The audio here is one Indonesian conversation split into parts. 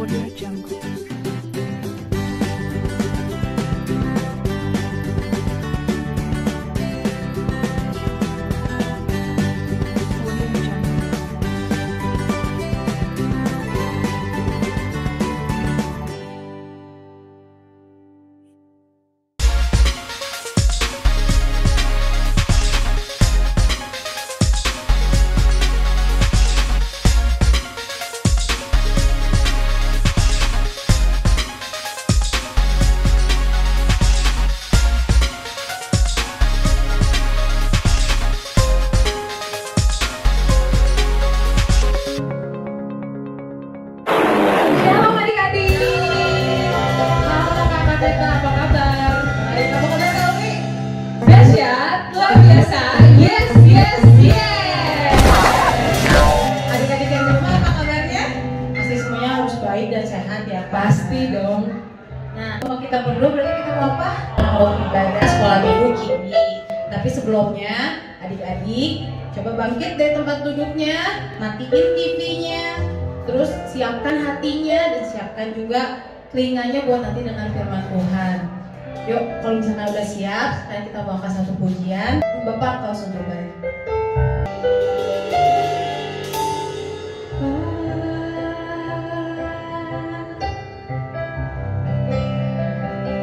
Audio Jungle. Pasti dong. Nah, kalau kita berdua berarti kita mau apa? Mau ibadah sekolah minggu kini. Tapi sebelumnya, adik-adik coba bangkit dari tempat duduknya, matiin TV-nya, terus siapkan hatinya dan siapkan juga telinganya buat nanti dengan firman Tuhan. Yuk, kalau misalnya udah siap, sekarang kita bawakan satu pujian. Bapak kau sungguh baik.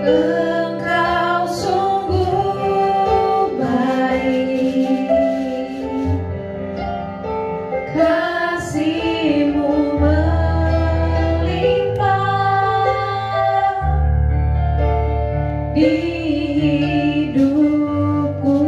Engkau sungguh baik, kasih-Mu melimpah di hidupku.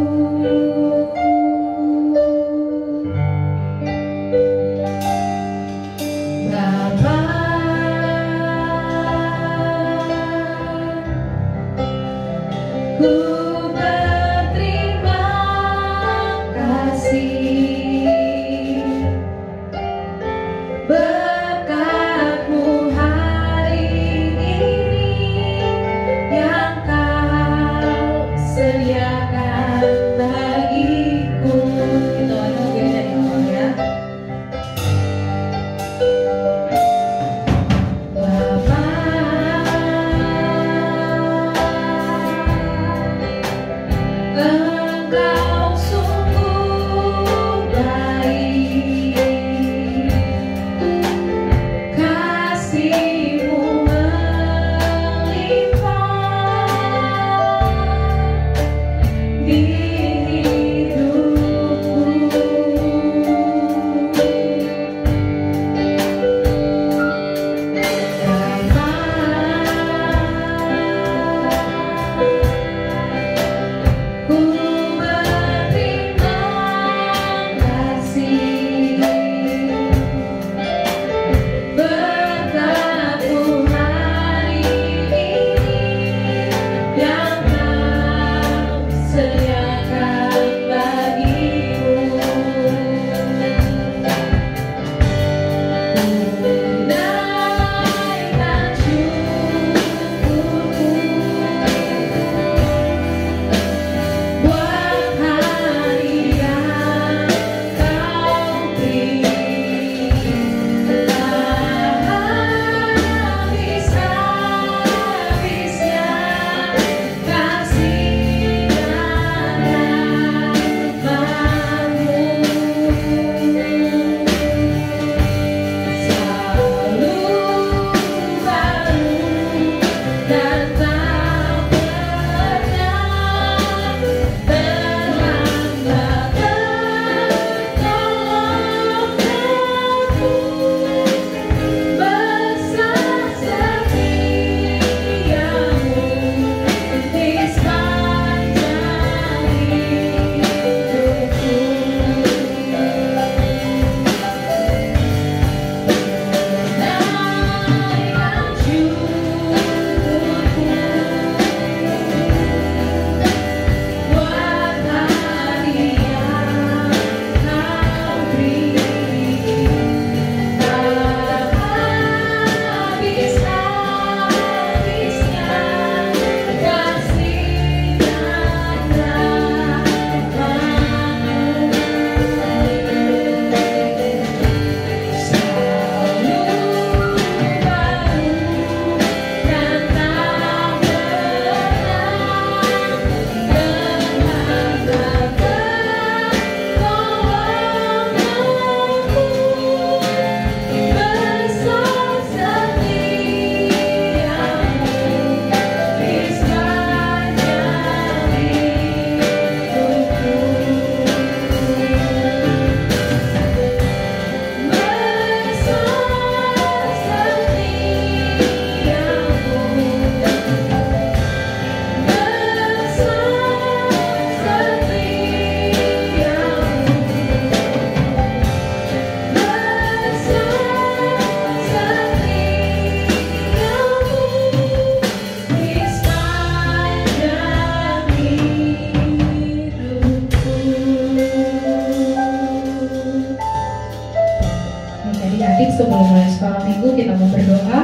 mau berdoa.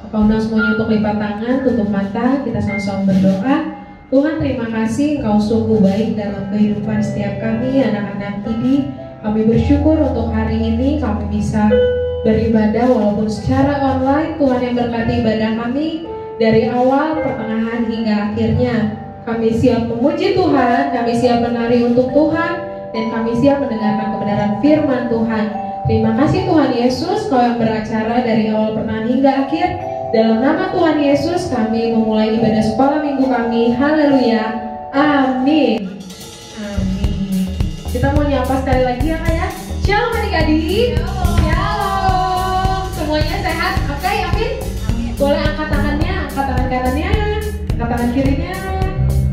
Aku undang semuanya untuk lipat tangan, tutup mata, kita sama-sama berdoa. Tuhan, terima kasih Engkau sungguh baik dalam kehidupan setiap kami, anak-anak ini. Kami bersyukur untuk hari ini kami bisa beribadah walaupun secara online. Tuhan yang berkati ibadah kami dari awal, pertengahan hingga akhirnya. Kami siap memuji Tuhan, kami siap menari untuk Tuhan, dan kami siap mendengarkan kebenaran firman Tuhan. Terima kasih Tuhan Yesus, Kau yang beracara dari awal pertengahan hingga akhir. Dalam nama Tuhan Yesus kami memulai ibadah sekolah minggu kami. Haleluya, amin. Amin. Kita mau nyapa sekali lagi ya Kak ya. Shalom adik-adik. Shalom. Semuanya sehat? Oke, amin. Boleh angkat tangannya, angkat tangan kanannya, angkat tangan kirinya.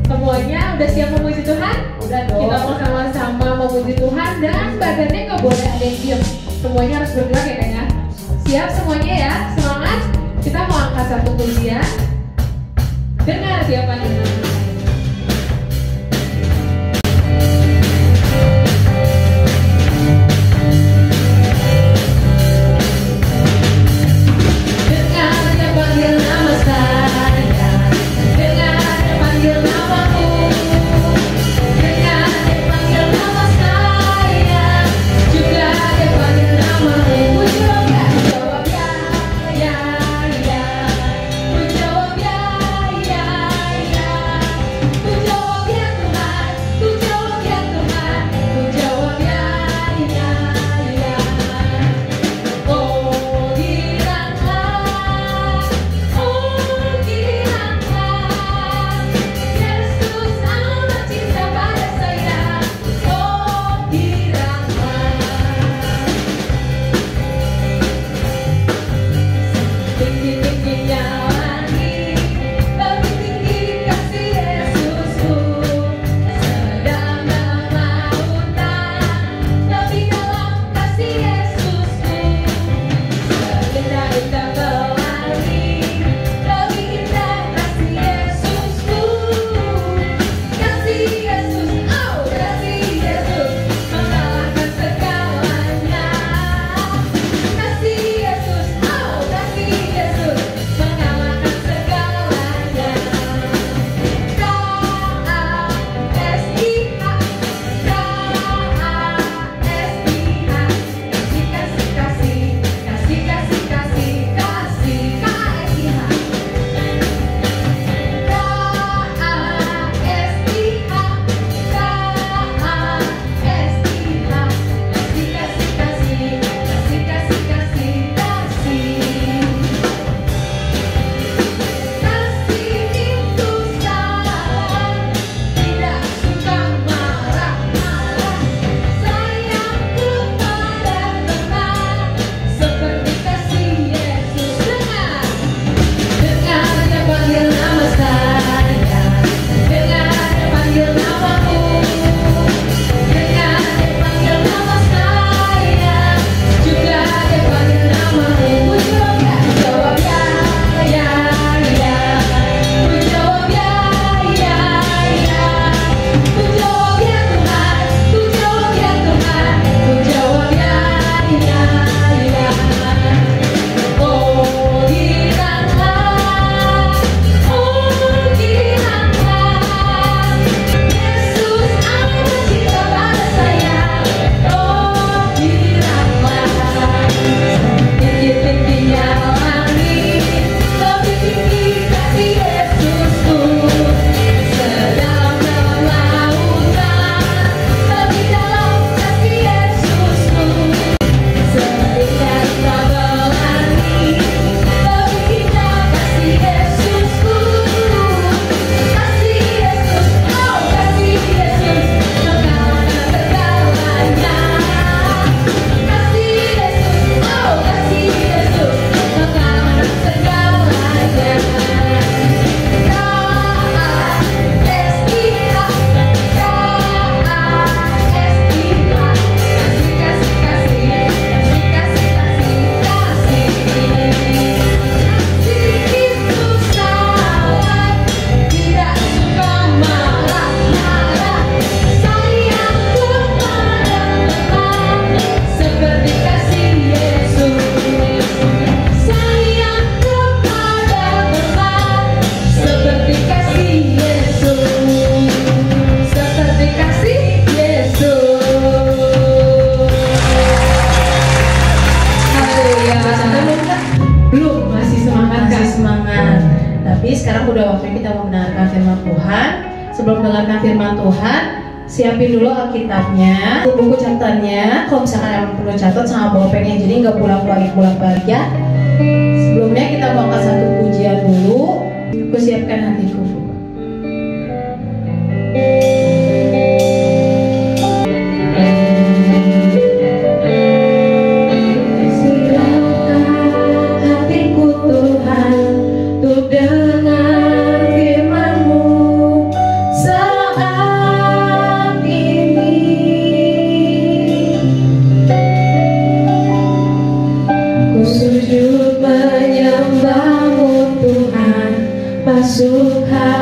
Semuanya udah siap memuji Tuhan? Udah dong. Kita mau sama-sama memuji Tuhan dan badannya nggak boleh ada yang diam. Semuanya harus bergerak ya Kak ya. Siap semuanya ya, semangat. Kita mau angkat satu pujian. Dengar siapa ini? Yesus. Tapi sekarang udah waktunya kita mau mendengarkan firman Tuhan. Sebelum mendengarkan firman Tuhan, siapin dulu Alkitabnya, buku catatannya. Kalau misalkan emang perlu catat sama bolpennya, jadi nggak pulang-balik ya. Sebelumnya kita mau angkat satu pujian dulu. Aku siapkan hatiku. Sujud menyembahmu Tuhan, masuk hati.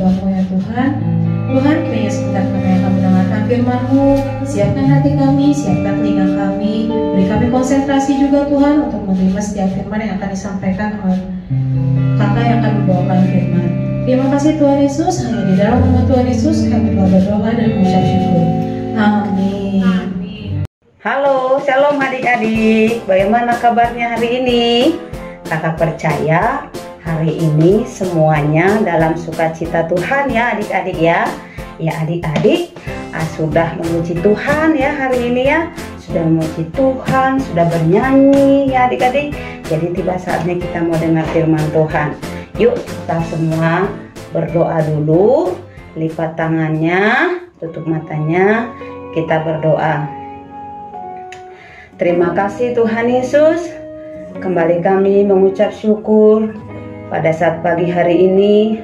doaku ya Tuhan. Tuhan, kiranya sebentar kami akan mendengarkan firman-Mu. Siapkan hati kami, siapkan telinga kami, beri kami konsentrasi juga Tuhan untuk menerima setiap firman yang akan disampaikan oleh kakak yang akan membawakan firman. Terima kasih Tuhan Yesus, hanya di dalam nama Tuhan Yesus kami telah berdoa dan mengucap syukur. Amin. Halo, shalom adik-adik. Bagaimana kabarnya hari ini? Kakak percaya hari ini semuanya dalam sukacita Tuhan ya adik-adik ya. Ya adik-adik sudah memuji Tuhan ya hari ini ya. Sudah memuji Tuhan, sudah bernyanyi ya adik-adik. Jadi tiba saatnya kita mau dengar firman Tuhan. Yuk kita semua berdoa dulu. Lipat tangannya, tutup matanya, kita berdoa. Terima kasih Tuhan Yesus. Kembali kami mengucap syukur pada saat pagi hari ini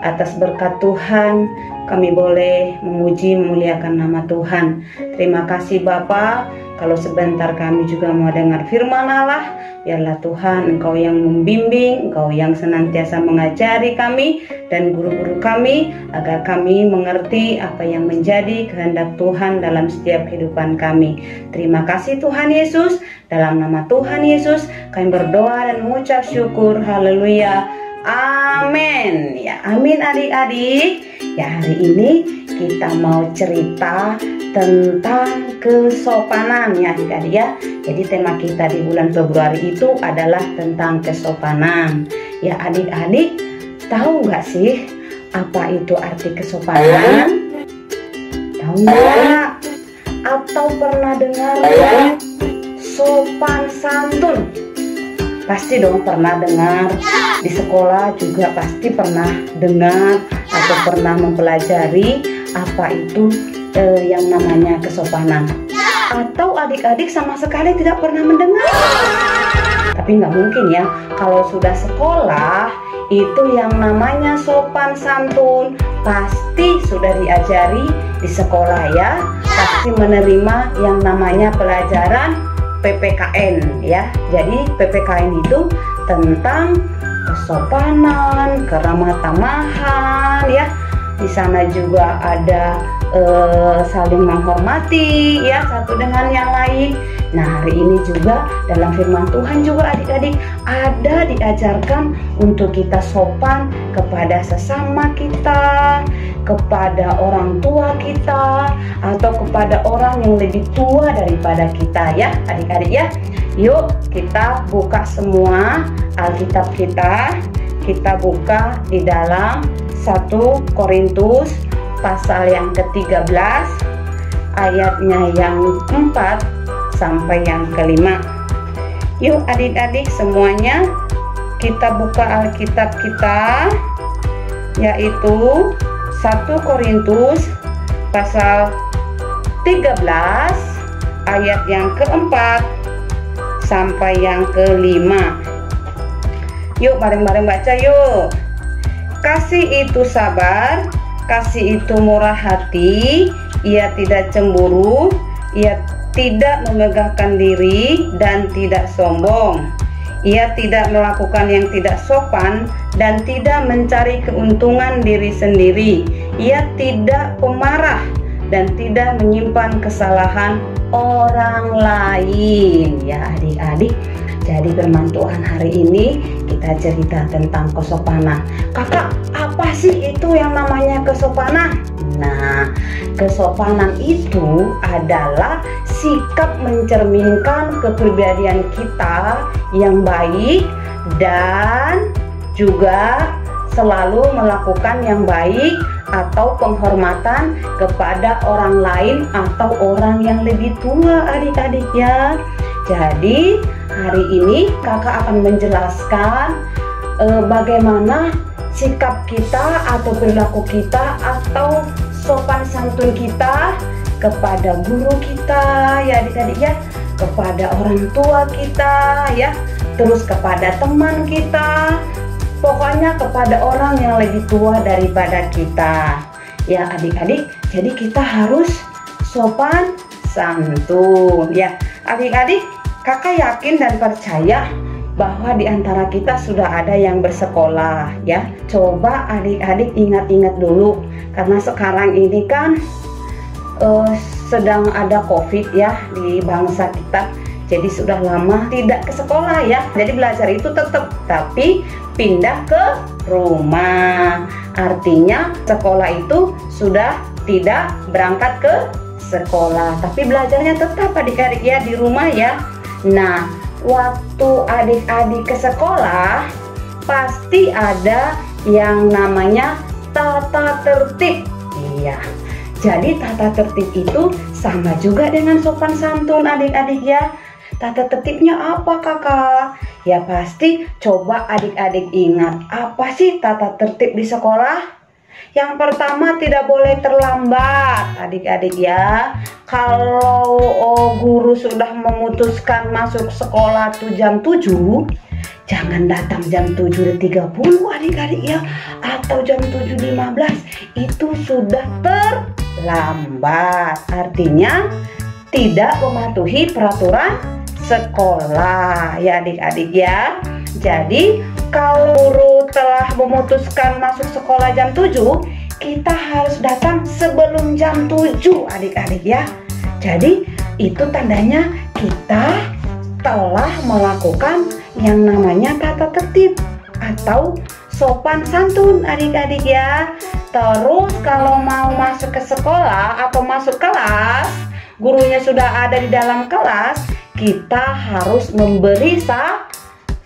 atas berkat Tuhan. Kami boleh memuji memuliakan nama Tuhan. Terima kasih Bapa. Kalau sebentar kami juga mau dengar firman Allah, biarlah Tuhan Engkau yang membimbing, Engkau yang senantiasa mengajari kami dan guru-guru kami, agar kami mengerti apa yang menjadi kehendak Tuhan dalam setiap kehidupan kami. Terima kasih Tuhan Yesus. Dalam nama Tuhan Yesus kami berdoa dan mengucap syukur. Haleluya. Amin. Ya, amin adik-adik. Ya, hari ini kita mau cerita tentang kesopanan ya adik-adik ya. Jadi tema kita di bulan Februari itu adalah tentang kesopanan. Ya adik-adik, tahu nggak sih apa itu arti kesopanan? Tahu nggak? Atau pernah dengar ya? Sopan santun? Pasti dong pernah dengar. Di sekolah juga pasti pernah dengar atau pernah mempelajari apa itu yang namanya kesopanan. Atau adik-adik sama sekali tidak pernah mendengar. Tapi nggak mungkin ya, kalau sudah sekolah itu yang namanya sopan santun pasti sudah diajari di sekolah ya. Pasti menerima yang namanya pelajaran PPKN ya. Jadi PPKN itu tentang kesopanan, keramah tamahan ya. Di sana juga ada saling menghormati ya satu dengan yang lain. Nah, hari ini juga dalam firman Tuhan juga adik-adik ada diajarkan untuk kita sopan kepada sesama kita, kepada orang tua kita, atau kepada orang yang lebih tua daripada kita ya adik-adik ya. Yuk kita buka semua Alkitab kita. Kita buka di dalam 1 Korintus pasal yang ke-13 ayatnya yang 4 sampai yang ke-5. Yuk adik-adik semuanya kita buka Alkitab kita, yaitu 1 Korintus pasal 13 ayat yang ke-4 sampai yang ke-5. Yuk bareng-bareng baca yuk. Kasih itu sabar, kasih itu murah hati, ia tidak cemburu, ia tidak memegahkan diri dan tidak sombong. Ia tidak melakukan yang tidak sopan dan tidak mencari keuntungan diri sendiri. Ia tidak pemarah dan tidak menyimpan kesalahan orang lain. Ya adik-adik, jadi firman Tuhan hari ini kita cerita tentang kesopanan. Kakak, apa sih itu yang namanya kesopanan? Nah, kesopanan itu adalah sikap mencerminkan kepribadian kita yang baik dan juga selalu melakukan yang baik atau penghormatan kepada orang lain atau orang yang lebih tua adik-adik ya. Jadi hari ini kakak akan menjelaskan bagaimana sikap kita atau perilaku kita atau sopan santun kita kepada guru kita ya adik-adik ya, kepada orang tua kita ya, terus kepada teman kita, pokoknya kepada orang yang lebih tua daripada kita ya adik-adik. Jadi kita harus sopan santun ya adik-adik. Kakak yakin dan percaya bahwa di antara kita sudah ada yang bersekolah ya. Coba adik-adik ingat-ingat dulu, karena sekarang ini kan sedang ada COVID ya di bangsa kita. Jadi sudah lama tidak ke sekolah ya. Jadi belajar itu tetap, tapi pindah ke rumah. Artinya sekolah itu sudah tidak berangkat ke sekolah, tapi belajarnya tetap adik-adik ya di rumah ya. Nah, waktu adik-adik ke sekolah pasti ada yang namanya tata tertib. Iya. Jadi tata tertib itu sama juga dengan sopan santun adik-adik ya. Tata tertibnya apa kakak? Ya pasti coba adik-adik ingat, apa sih tata tertib di sekolah? Yang pertama, tidak boleh terlambat adik-adik ya. Kalau guru sudah memutuskan masuk sekolah tuh jam 7, jangan datang jam 7.30 adik-adik ya, atau jam 7.15, itu sudah terlambat. Artinya tidak mematuhi peraturan sekolah ya adik-adik ya. Jadi kalau guru telah memutuskan masuk sekolah jam 7, kita harus datang sebelum jam 7 adik-adik ya. Jadi itu tandanya kita telah melakukan yang namanya tata tertib atau sopan santun adik-adik ya. Terus kalau mau masuk ke sekolah atau masuk kelas, gurunya sudah ada di dalam kelas, kita harus memberi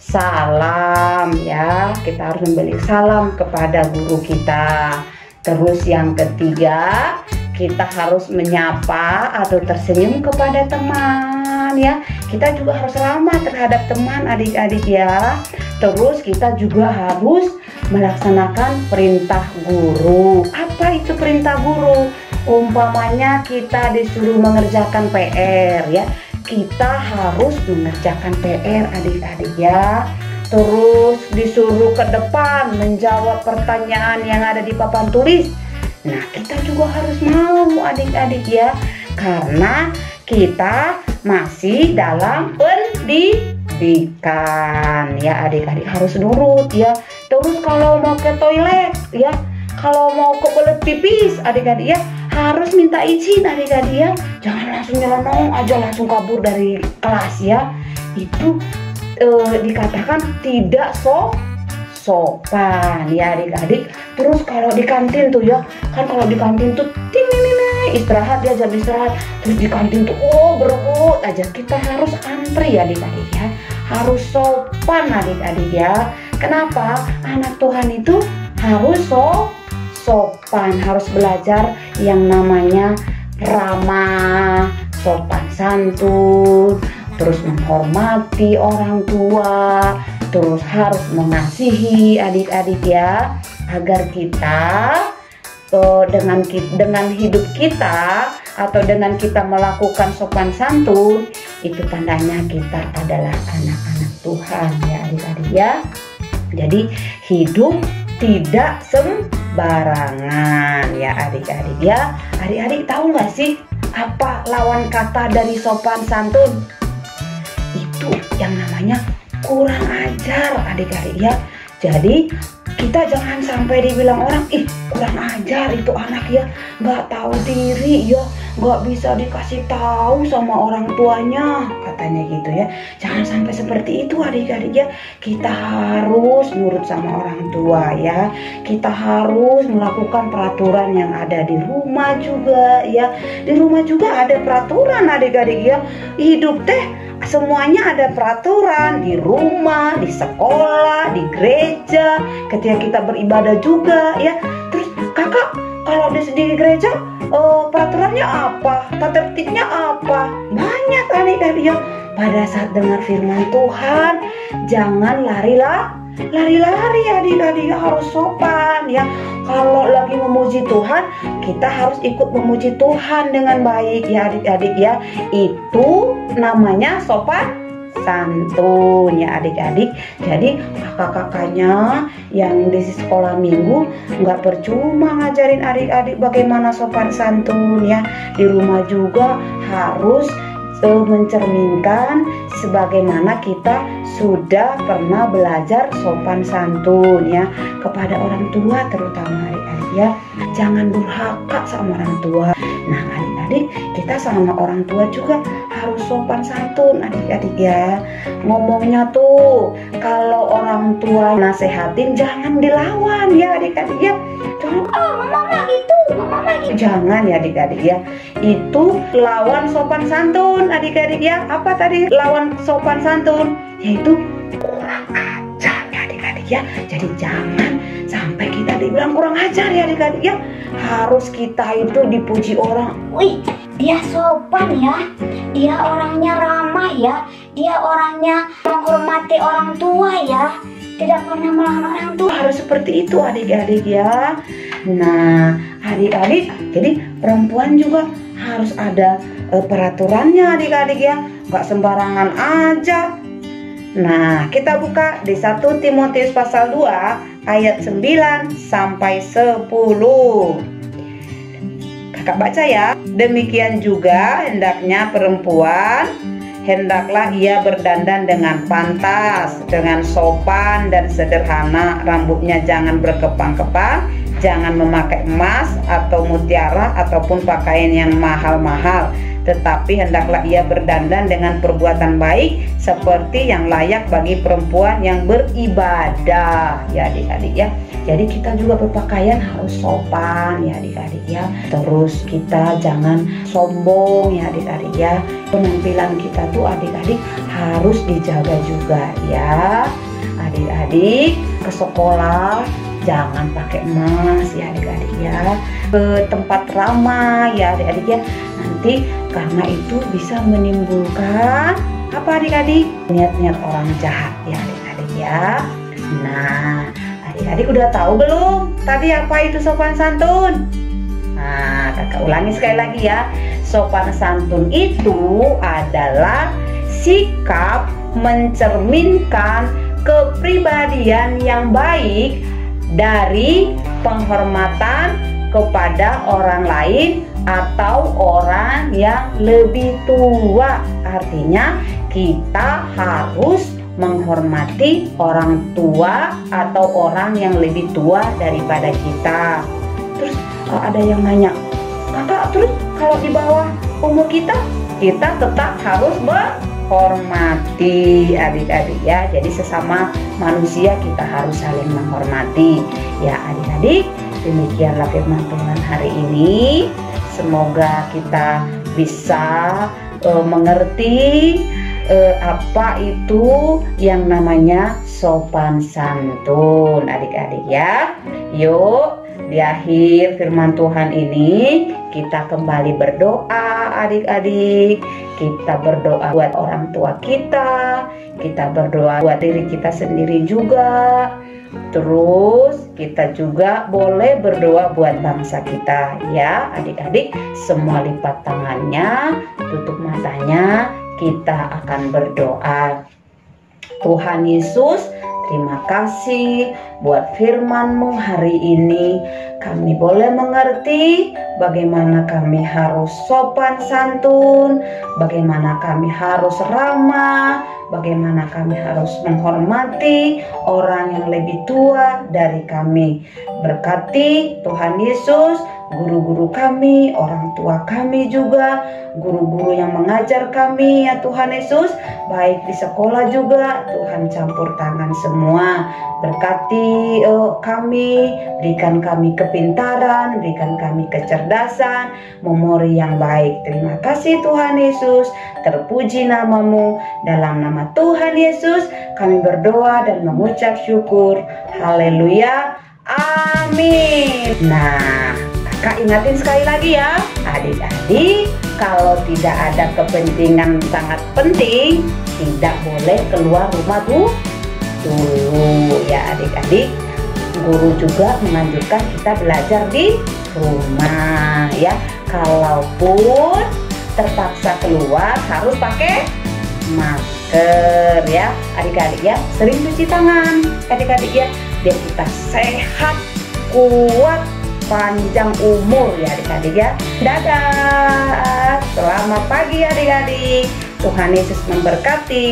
salam ya. Kita harus memberi salam kepada guru kita. Terus yang ketiga, kita harus menyapa atau tersenyum kepada teman ya. Kita juga harus ramah terhadap teman adik-adik ya. Terus kita juga harus melaksanakan perintah guru. Apa itu perintah guru? Umpamanya kita disuruh mengerjakan PR ya, kita harus mengerjakan PR adik-adik ya. Terus disuruh ke depan menjawab pertanyaan yang ada di papan tulis. Nah, kita juga harus mau adik-adik ya, karena kita masih dalam pendidikan ya adik-adik, harus nurut ya. Terus kalau mau ke toilet ya, kalau mau kebelet pipis adik-adik ya, harus minta izin adik-adik ya. Jangan langsung nyelonong aja, langsung kabur dari kelas ya. Itu dikatakan tidak sopan ya adik-adik. Terus kalau di kantin tuh ya, kan kalau di kantin tuh ting istirahat ya, jam istirahat. Terus di kantin tuh berebut aja. Kita harus antri ya adik-adik ya. Harus sopan adik-adik ya. Kenapa? Anak Tuhan itu harus sopan, harus belajar yang namanya ramah, sopan santun, terus menghormati orang tua, terus harus mengasihi adik-adik ya, agar kita dengan hidup kita atau dengan kita melakukan sopan santun, itu tandanya kita adalah anak-anak Tuhan ya adik-adik ya. Jadi hidup tidak sembarangan ya adik-adik ya. Adik-adik tahu nggak sih apa lawan kata dari sopan santun? Itu yang namanya kurang ajar adik-adik ya. Jadi kita jangan sampai dibilang orang, ih kurang ajar itu anak ya, nggak tahu diri ya, nggak bisa dikasih tahu sama orang tuanya, katanya gitu ya. Jangan sampai seperti itu adik-adik ya. Kita harus nurut sama orang tua ya. Kita harus melakukan peraturan yang ada di rumah juga ya. Di rumah juga ada peraturan adik-adik ya. Hidup teh semuanya ada peraturan, di rumah, di sekolah, di gereja, ketika kita beribadah juga ya. Terus kakak, kalau di gereja peraturannya apa? Tata tertibnya apa? Banyak adik-adik ya. Pada saat dengar firman Tuhan, jangan lari-lari adik-adik, harus sopan ya. Kalau lagi memuji Tuhan, kita harus ikut memuji Tuhan dengan baik ya adik-adik ya. Itu namanya sopan santun ya adik-adik. Jadi kakak-kakaknya yang di sekolah minggu nggak percuma ngajarin adik-adik bagaimana sopan santun ya. Di rumah juga harus mencerminkan sebagaimana kita sudah pernah belajar sopan santun ya kepada orang tua, terutama adik-adik ya. Jangan durhaka sama orang tua. Nah adik-adik, kita sama orang tua juga harus sopan santun adik-adik ya. Ngomongnya tuh kalau orang tua nasehatin jangan dilawan ya adik-adik ya. Jangan mama gitu, mama gitu. Jangan ya adik-adik ya. Itu lawan sopan santun adik-adik ya. Apa tadi lawan sopan santun? Yaitu kurang ajar ya adik-adik ya. Jadi jangan sampai kita dibilang kurang ajar ya adik-adik ya. Harus kita itu dipuji orang. Wih, dia sopan ya, dia orangnya ramah ya, dia orangnya menghormati orang tua ya, tidak pernah melawan orang tua. Harus seperti itu adik-adik ya. Nah adik-adik, jadi perempuan juga harus ada peraturannya adik-adik ya, nggak sembarangan aja. Nah kita buka di 1 Timotius pasal 2 ayat 9 sampai 10. Kakak baca ya. Demikian juga hendaknya perempuan, hendaklah ia berdandan dengan pantas, dengan sopan dan sederhana. Rambutnya jangan berkepang-kepang, jangan memakai emas atau mutiara ataupun pakaian yang mahal-mahal, tetapi hendaklah ia berdandan dengan perbuatan baik seperti yang layak bagi perempuan yang beribadah ya adik-adik ya. Jadi kita juga berpakaian harus sopan ya adik-adik ya. Terus kita jangan sombong ya adik-adik ya. Penampilan kita tuh adik-adik harus dijaga juga ya. Adik-adik ke sekolah jangan pakai emas ya adik-adik ya. Ke tempat ramai ya adik-adik ya. Nanti karena itu bisa menimbulkan apa adik-adik? Niat-niat orang jahat ya adik-adik ya. Nah adik-adik udah tahu belum tadi apa itu sopan santun? Nah kakak ulangi sekali lagi ya. Sopan santun itu adalah sikap mencerminkan kepribadian yang baik dari penghormatan kepada orang lain atau orang yang lebih tua. Artinya kita harus menghormati orang tua atau orang yang lebih tua daripada kita. Terus ada yang nanya, kakak terus kalau di bawah umur kita tetap harus menghormati adik-adik ya. Jadi sesama manusia kita harus saling menghormati ya adik-adik. Demikianlah firman Tuhan hari ini. Semoga kita bisa mengerti apa itu yang namanya sopan santun adik-adik ya. Yuk di akhir firman Tuhan ini kita kembali berdoa adik-adik. Kita berdoa buat orang tua kita berdoa buat diri kita sendiri juga. Terus kita juga boleh berdoa buat bangsa kita ya adik-adik. Semua lipat tangannya, tutup matanya, kita akan berdoa. Tuhan Yesus, terima kasih buat firman-Mu hari ini. Kami boleh mengerti bagaimana kami harus sopan santun, bagaimana kami harus ramah, bagaimana kami harus menghormati orang yang lebih tua dari kami. Berkati Tuhan Yesus, guru-guru kami, orang tua kami juga, guru-guru yang mengajar kami ya Tuhan Yesus, baik di sekolah juga, Tuhan campur tangan semua. Berkati kami, berikan kami kepintaran, berikan kami kecerdasan, memori yang baik. Terima kasih Tuhan Yesus, terpuji nama-Mu. Dalam nama Tuhan Yesus kami berdoa dan mengucap syukur. Haleluya, amin. Nah, Kak ingatin sekali lagi ya, adik-adik, kalau tidak ada kepentingan sangat penting, tidak boleh keluar rumah dulu ya adik-adik. Guru juga menganjurkan kita belajar di rumah ya. Kalaupun terpaksa keluar harus pakai masker ya adik-adik ya. Sering cuci tangan adik-adik ya, biar kita sehat, kuat, panjang umur ya adik-adik ya. Dadah. Selamat pagi adik-adik. Tuhan Yesus memberkati.